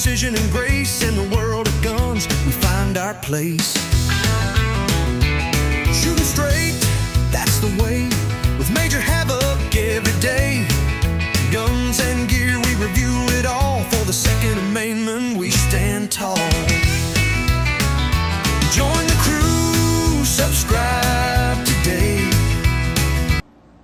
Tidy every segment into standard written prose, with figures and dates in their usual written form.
precision and grace. In the world of guns, we find our place. Shooting straight, that's the way, with Major Havoc every day. Guns and gear, we review it all. For the Second Amendment, we stand tall. Join the crew, subscribe today.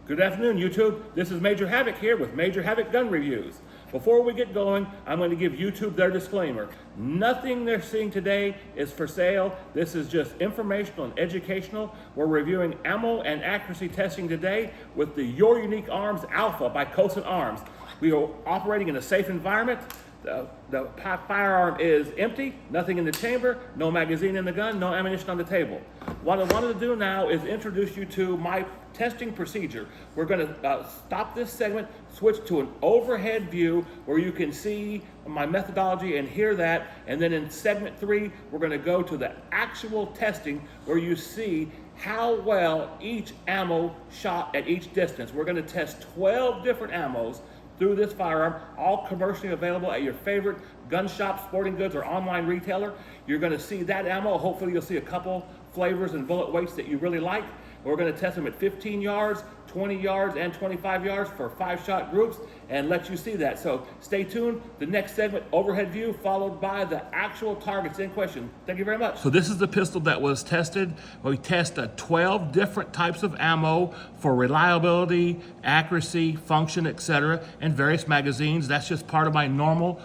Good afternoon, YouTube. This is Major Havoc here with Major Havoc Gun Reviews. Before we get going, I'm going to give YouTube their disclaimer. Nothing they're seeing today is for sale. This is just informational and educational. We're reviewing ammo and accuracy testing today with the Your Unique Arms Alpha by Cosaint Arms. We are operating in a safe environment. The firearm is empty, nothing in the chamber, no magazine in the gun, no ammunition on the table. What I wanted to do now is introduce you to my testing procedure. We're going to stop this segment, switch to an overhead view where you can see my methodology and hear that, and then in segment 3 we're going to go to the actual testing where you see how well each ammo shot at each distance. We're going to test 12 different ammos through this firearm, all commercially available at your favorite gun shop, sporting goods, or online retailer. You're going to see that ammo. Hopefully you'll see a couple flavors and bullet weights that you really like. We're going to test them at 15 yards, 20 yards, and 25 yards for 5-shot groups and let you see that. So stay tuned. The next segment, overhead view, followed by the actual targets in question. Thank you very much. So this is the pistol that was tested. We tested 12 different types of ammo for reliability, accuracy, function, etc., and various magazines. That's just part of my normal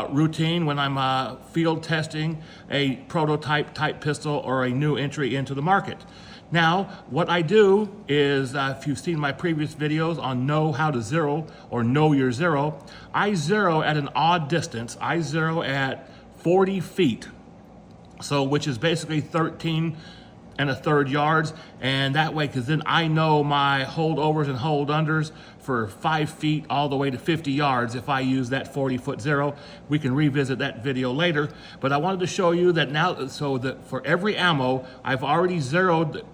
routine when I'm field testing a prototype type pistol or a new entry into the market. Now, what I do is, if you've seen my previous videos on know how to zero or know your zero, I zero at an odd distance. I zero at 40 feet, so which is basically 13 1/3 yards, and that way, because then I know my holdovers and hold unders for 5 feet all the way to 50 yards if I use that 40-foot zero. We can revisit that video later, but I wanted to show you that now, so that for every ammo, I've already zeroed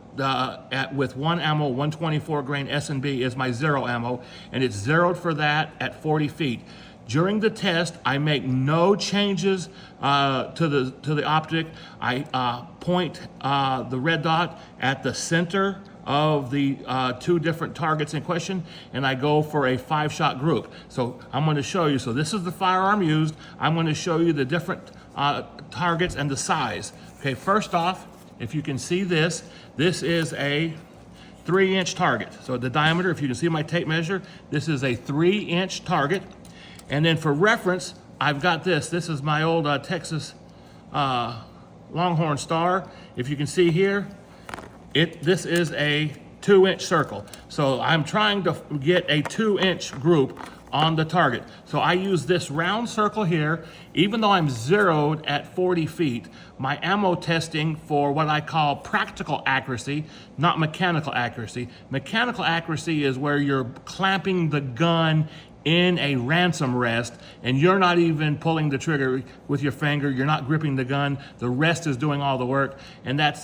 with one ammo, 124 grain S&B is my zero ammo, and it's zeroed for that at 40 feet. During the test, I make no changes to the optic. I point the red dot at the center of the 2 different targets in question, and I go for a 5-shot group. So I'm going to show you. So this is the firearm used. I'm going to show you the different targets and the size. Okay, first off, if you can see this, this is a 3-inch target. So the diameter, if you can see my tape measure, this is a 3-inch target. And then for reference, I've got this. This is my old Texas Longhorn Star. If you can see here, this is a 2-inch circle. So I'm trying to get a 2-inch group on the target. So I use this round circle here. Even though I'm zeroed at 40 feet, my ammo testing for what I call practical accuracy, not mechanical accuracy. Mechanical accuracy is where you're clamping the gun in a ransom rest, and you're not even pulling the trigger with your finger, you're not gripping the gun, the rest is doing all the work, and that's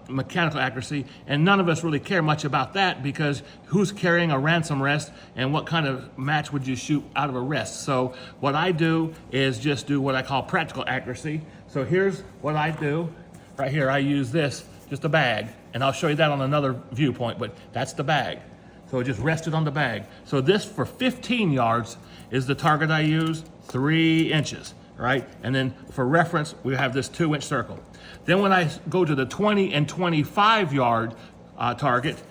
mechanical accuracy, and none of us really care much about that because who's carrying a ransom rest and what kind of match would you shoot out of a rest? So what I do is just do what I call practical accuracy. So here's what I do. Right here, I use this, just a bag, and I'll show you that on another viewpoint, but that's the bag. So it just rested on the bag. So this for 15 yards is the target I use, 3 inches, right? And then for reference, we have this 2-inch circle. Then when I go to the 20 and 25 yard target,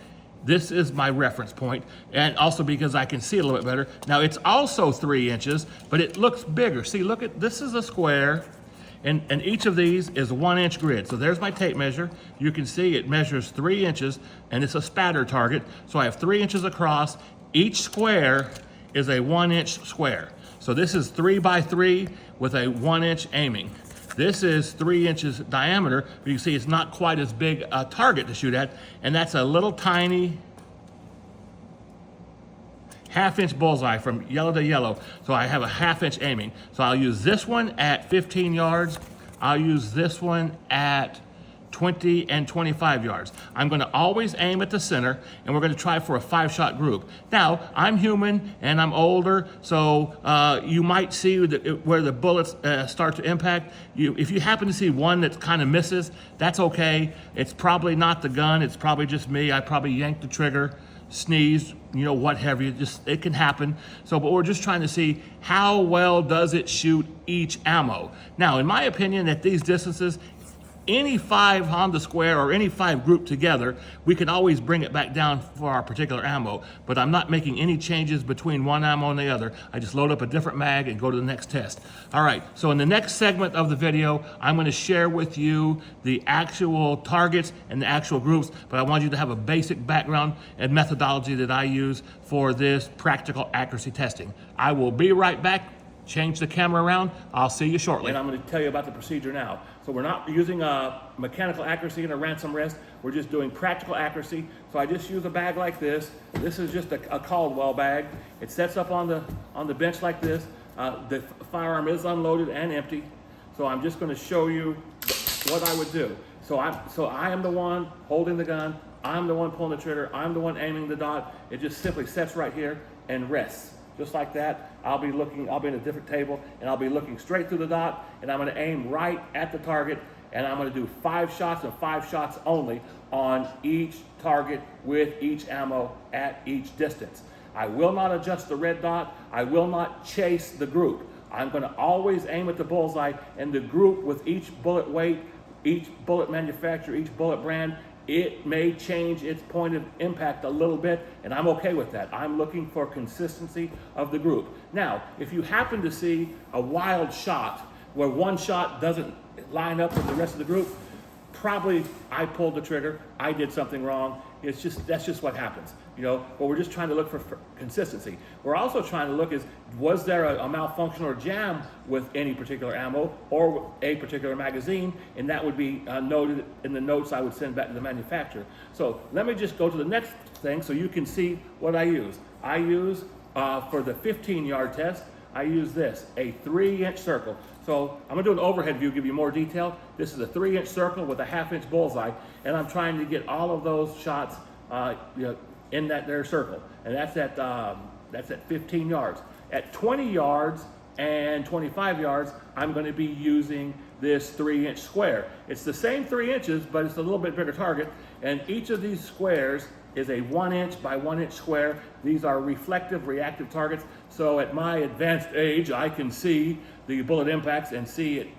this is my reference point, and also because I can see it a little bit better. Now it's also 3 inches, but it looks bigger. See, look at, this is a square, and each of these is a 1-inch grid. So there's my tape measure. You can see it measures 3 inches, and it's a spatter target. So I have 3 inches across. Each square is a 1-inch square. So this is 3 by 3 with a 1-inch aiming. This is 3 inches diameter, but you can see it's not quite as big a target to shoot at, and that's a little tiny 1/2-inch bullseye from yellow to yellow. So I have a 1/2-inch aiming. So I'll use this one at 15 yards. I'll use this one at 20, and 25 yards. I'm going to always aim at the center, and we're going to try for a 5-shot group. Now, I'm human and I'm older, so you might see where the bullets start to impact. If you happen to see one that kind of misses, that's okay. It's probably not the gun, it's probably just me. I probably yanked the trigger, sneezed, what have you, it can happen. So, but we're just trying to see how well does it shoot each ammo. Now, in my opinion, at these distances, any 5 Honda square or any 5 group together, we can always bring it back down for our particular ammo, but I'm not making any changes between one ammo and the other. I just load up a different mag and go to the next test. All right, so in the next segment of the video, I'm going to share with you the actual targets and the actual groups, but I want you to have a basic background and methodology that I use for this practical accuracy testing. I will be right back. Change the camera around. I'll see you shortly. And I'm going to tell you about the procedure now. So we're not using a mechanical accuracy and a ransom rest. We're just doing practical accuracy. So I just use a bag like this. This is just a Caldwell bag. It sets up on the bench like this. The firearm is unloaded and empty. So I'm just going to show you what I would do. So I am the one holding the gun. I'm the one pulling the trigger. I'm the one aiming the dot. It just simply sets right here and rests. Just like that, I'll be in a different table, and I'll be looking straight through the dot, and I'm going to aim right at the target, and I'm going to do 5 shots and 5 shots only on each target with each ammo at each distance. I will not adjust the red dot. I will not chase the group. I'm going to always aim at the bullseye, and the group with each bullet weight, each bullet manufacturer, each bullet brand, it may change its point of impact a little bit, and I'm okay with that. I'm looking for consistency of the group. Now, if you happen to see a wild shot where one shot doesn't line up with the rest of the group, probably I pulled the trigger, I did something wrong. That's just what happens, but we're just trying to look for consistency. We're also trying to look was there a malfunction or jam with any particular ammo or a particular magazine, and that would be noted in the notes I would send back to the manufacturer. So let me just go to the next thing so you can see what I use. I use, for the 15-yard test, I use this, a 3-inch circle. So I'm going to do an overhead view, give you more detail. This is a 3-inch circle with a 1/2-inch bullseye, and I'm trying to get all of those shots in that there circle. And that's at 15 yards. At 20 yards and 25 yards, I'm going to be using this 3-inch square. It's the same 3 inches, but it's a little bit bigger target. And each of these squares is a 1-inch by 1-inch square. These are reflective, reactive targets. So at my advanced age, I can see the bullet impacts and see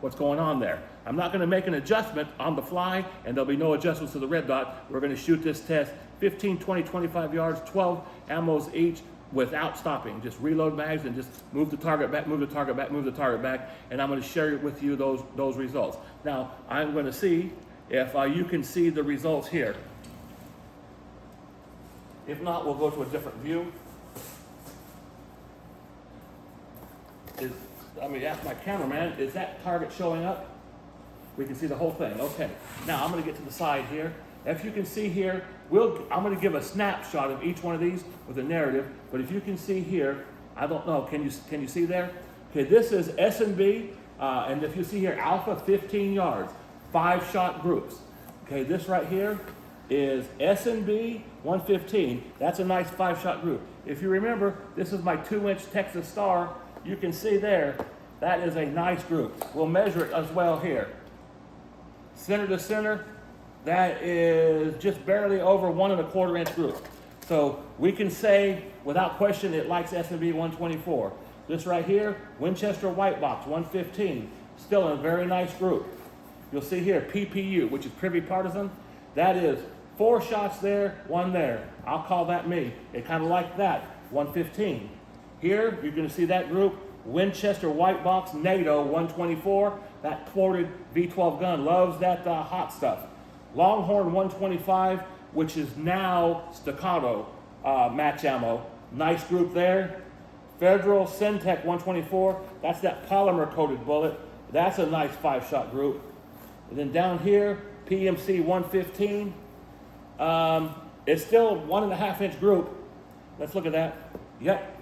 what's going on there. I'm not going to make an adjustment on the fly, and there'll be no adjustments to the red dot. We're going to shoot this test 15, 20, 25 yards, 12 ammos each without stopping. Just reload mags and just move the target back, move the target back, move the target back, and I'm going to share with you those results. Now, I'm going to see if you can see the results here. If not, we'll go to a different view. Let me ask my cameraman, is that target showing up? We can see the whole thing. Okay. Now I'm going to get to the side here. If you can see here, I'm going to give a snapshot of each one of these with a narrative. But if you can see here, I don't know. Can you see there? Okay. This is S&B, and if you see here, Alpha 15 yards, 5-shot groups. Okay. This right here is S&B 115. That's a nice 5-shot group. If you remember, this is my 2-inch Texas Star. You can see there, that is a nice group. We'll measure it as well here. Center to center, that is just barely over 1 1/4-inch group. So we can say, without question, it likes S&B 124. This right here, Winchester White Box 115, still a very nice group. You'll see here, PPU, which is Privy Partisan. That is 4 shots there, 1 there. I'll call that me. It kind of like that, 115. Here, you're going to see that group, Winchester White Box NATO 124. That ported V12 gun loves that hot stuff. Longhorn 125, which is now staccato match ammo. Nice group there. Federal Syntech 124, that's that polymer coated bullet. That's a nice 5-shot group. And then down here, PMC 115. It's still 1 1/2-inch group. Let's look at that. Yep.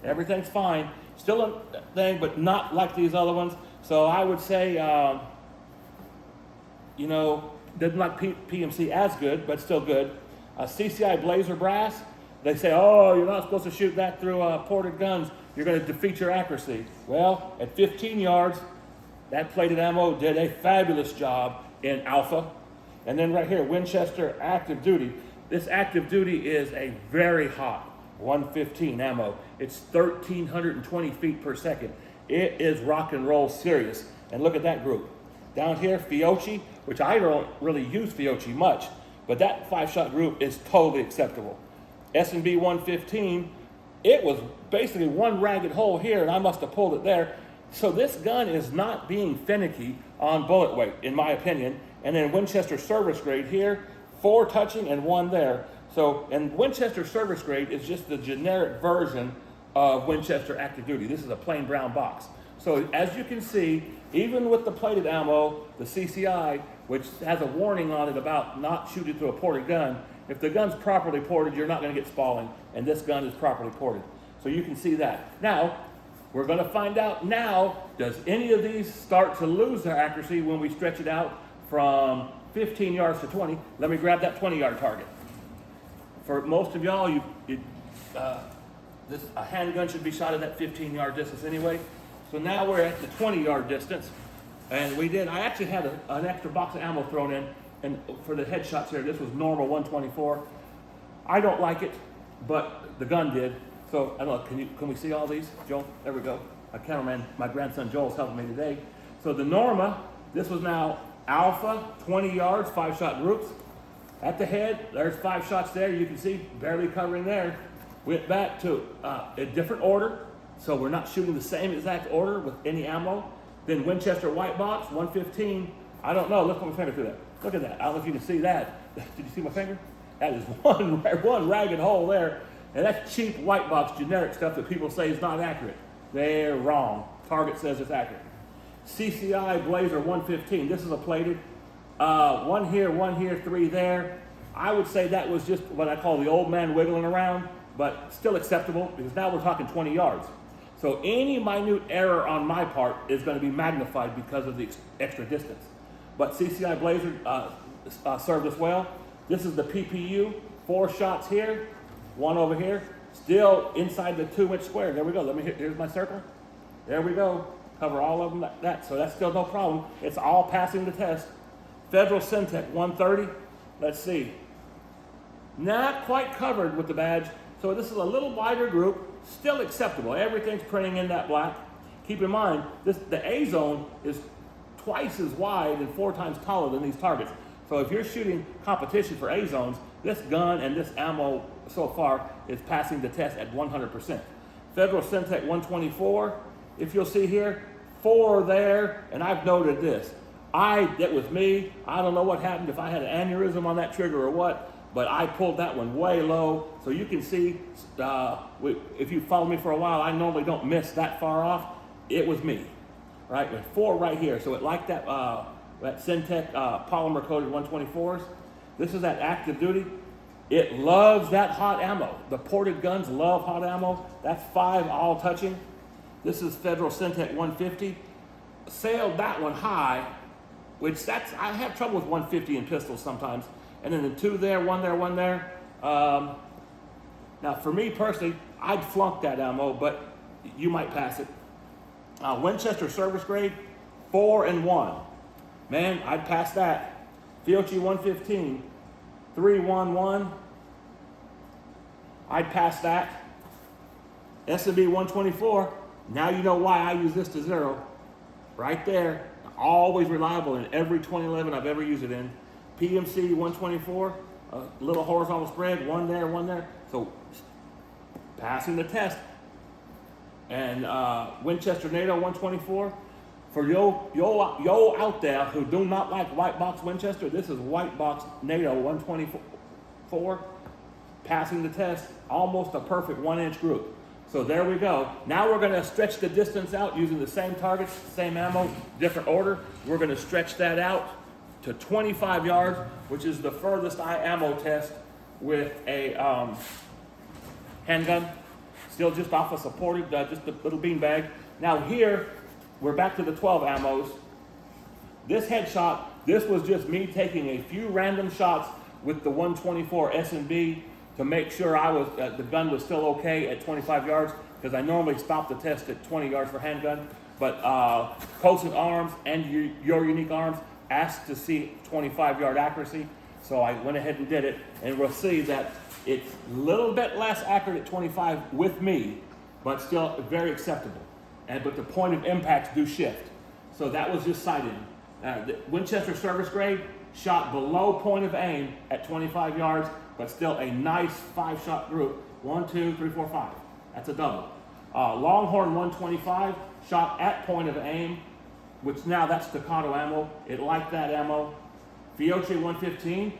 Everything's fine. Still a thing, but not like these other ones. So I would say you know, didn't like PMC as good, but still good. CCI Blazer brass, they say, oh, you're not supposed to shoot that through ported guns. You're going to defeat your accuracy. Well, at 15 yards, that plated ammo did a fabulous job in alpha. And then right here, Winchester active duty. This active duty is a very hot 115 ammo. It's 1,320 feet per second. It is rock and roll serious. And look at that group. Down here, Fiocchi, which I don't really use Fiocchi much, but that 5-shot group is totally acceptable. S&B 115, it was basically one ragged hole here, and I must have pulled it there. So this gun is not being finicky on bullet weight, in my opinion. And then Winchester service grade here, 4 touching and 1 there. So, and Winchester service grade is just the generic version of Winchester active duty. This is a plain brown box. So as you can see, even with the plated ammo, the CCI, which has a warning on it about not shooting through a ported gun, if the gun's properly ported, you're not going to get spalling, and this gun is properly ported. So you can see that. Now, we're going to find out now, does any of these start to lose their accuracy when we stretch it out from 15 yards to 20? Let me grab that 20-yard target. For most of y'all, a handgun should be shot at that 15-yard distance anyway. So now we're at the 20-yard distance, and I actually had an extra box of ammo thrown in, and for the headshots here, this was normal 124. I don't like it, but the gun did. So I don't know, can we see all these, Joel? There we go. My cameraman, my grandson Joel's helping me today. So the Norma, this was now alpha, 20 yards, 5-shot groups. At the head, there's 5 shots there. You can see barely covering there. Went back to a different order. So we're not shooting the same exact order with any ammo. Then Winchester white box, 115. I don't know, look at my finger through that. Look at that, I don't know if you can see that. Did you see my finger? That is one ragged hole there. And that's cheap white box generic stuff that people say is not accurate. They're wrong. Target says it's accurate. CCI Blazer 115, this is a plated. 1 here, 3 there. I would say that was just what I call the old man wiggling around, but still acceptable because now we're talking 20 yards. So any minute error on my part is going to be magnified because of the extra distance. But CCI Blazer served us well. This is the PPU, 4 shots here, 1 over here, still inside the 2-inch square. There we go. Here's my circle. There we go. Cover all of them like that. So that's still no problem. It's all passing the test. Federal Syntec 130. Let's see. Not quite covered with the badge. So this is a little wider group, still acceptable. Everything's printing in that black. Keep in mind, the A zone is twice as wide and 4 times taller than these targets. So if you're shooting competition for A zones, this gun and this ammo so far is passing the test at 100%. Federal Syntec 124, if you'll see here, 4 there, and I've noted this. That was me. I don't know what happened, if I had an aneurysm on that trigger or what, but I pulled that one way low. So you can see, if you follow me for a while, I normally don't miss that far off. It was me, right? With 4 right here. So it like that Syntec polymer coated 124s. This is that active duty. It loves that hot ammo. The ported guns love hot ammo. That's 5 all touching. This is Federal Syntec 150. Sailed that one high, which I have trouble with 150 in pistols sometimes. And then the 2 there, 1 there, 1 there. Now for me personally, I'd flunk that ammo, but you might pass it. Winchester service grade, 4 and 1. Man, I'd pass that. Fiocchi 115, 311. I'd pass that. S&B 124. Now you know why I use this to 0. Right there. Always reliable in every 2011 I've ever used it in. PMC 124, a little horizontal spread, 1 there, 1 there. So passing the test. And Winchester NATO 124. For yo out there who do not like white box Winchester, this is white box NATO 124. Passing the test, almost a perfect 1-inch group. So there we go. Now we're going to stretch the distance out using the same targets, same ammo, different order. We're going to stretch that out to 25 yards, which is the furthest I ammo test with a handgun. Still just off a supported, just a little beanbag. Now here, we're back to the 12 ammos. This headshot This was just me taking a few random shots with the 124 S&B to make sure the gun was still okay at 25 yards, because I normally stop the test at 20 yards for handgun. But Cosaint Arms and Your Unique Arms asked to see 25-yard accuracy, so I went ahead and did it, and we'll see that it's a little bit less accurate at 25 with me, but still very acceptable. But the point of impacts do shift. So that was just sighting. The Winchester service grade shot below point of aim at 25 yards, but still a nice 5-shot group. 1, 2, 3, 4, 5. That's a double. Longhorn 125 shot at point of aim, which now that's staccato ammo. It liked that ammo. Fiocchi 115,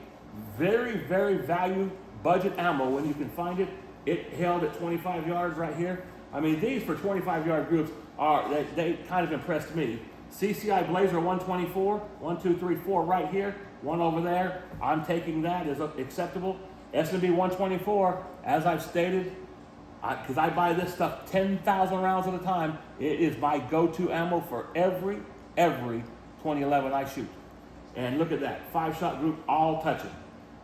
very, very value budget ammo when you can find it. It held at 25 yards right here. I mean, these for 25-yard groups they kind of impressed me. CCI Blazer 124, 1, 2, 3, 4 right here, one over there. I'm taking that as acceptable. S&B 124, as I've stated, because I buy this stuff 10,000 rounds at a time, it is my go-to ammo for every 2011 I shoot. And look at that, 5-shot group all touching.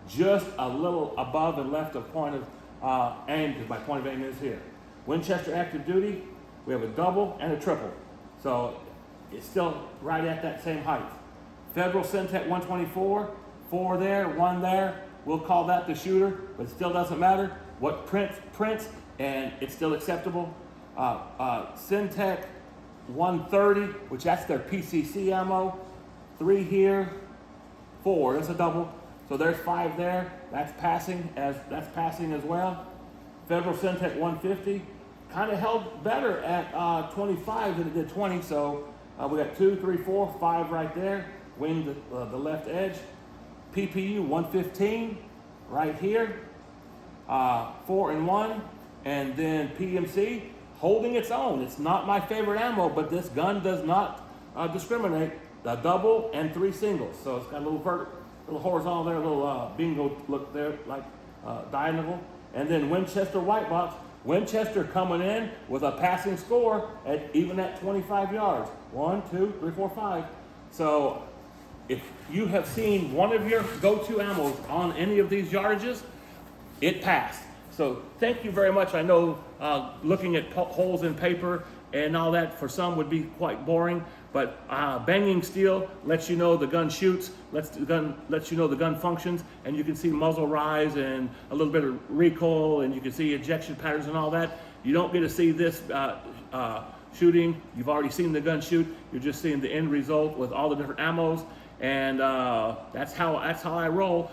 Just a little above and left of point of aim, because my point of aim is here. Winchester Active Duty, we have a double and a triple. So it's still right at that same height. Federal Syntec 124, 4 there, 1 there. We'll call that the shooter, but it still doesn't matter. What prints, and it's still acceptable. Syntec 130, which that's their PCC ammo. 3 here, 4, that's a double. So there's 5 there. That's passing as well. Federal Syntec 150 kind of held better at 25 than it did 20. So we got 2, 3, 4, 5 right there. Wing the left edge. PPU 115 right here. 4 and 1, and then PMC holding its own. It's not my favorite ammo, but this gun does not discriminate. The double and 3 singles. So it's got a little horizontal there, a little bingo look there, like diagonal. And then Winchester white box. Winchester coming in with a passing score even at 25 yards. 1, 2, 3, 4, 5. So if you have seen one of your go-to ammos on any of these yardages, it passed. So thank you very much. I know looking at holes in paper and all that for some would be quite boring, but banging steel lets you know the gun shoots, lets you know the gun functions, and you can see muzzle rise and a little bit of recoil, and you can see ejection patterns and all that. You don't get to see this shooting. You've already seen the gun shoot. You're just seeing the end result with all the different ammos, and that's how I roll.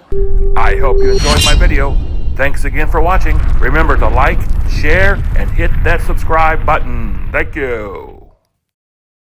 I hope you enjoyed my video. Thanks again for watching. Remember to like, share, and hit that subscribe button. Thank you.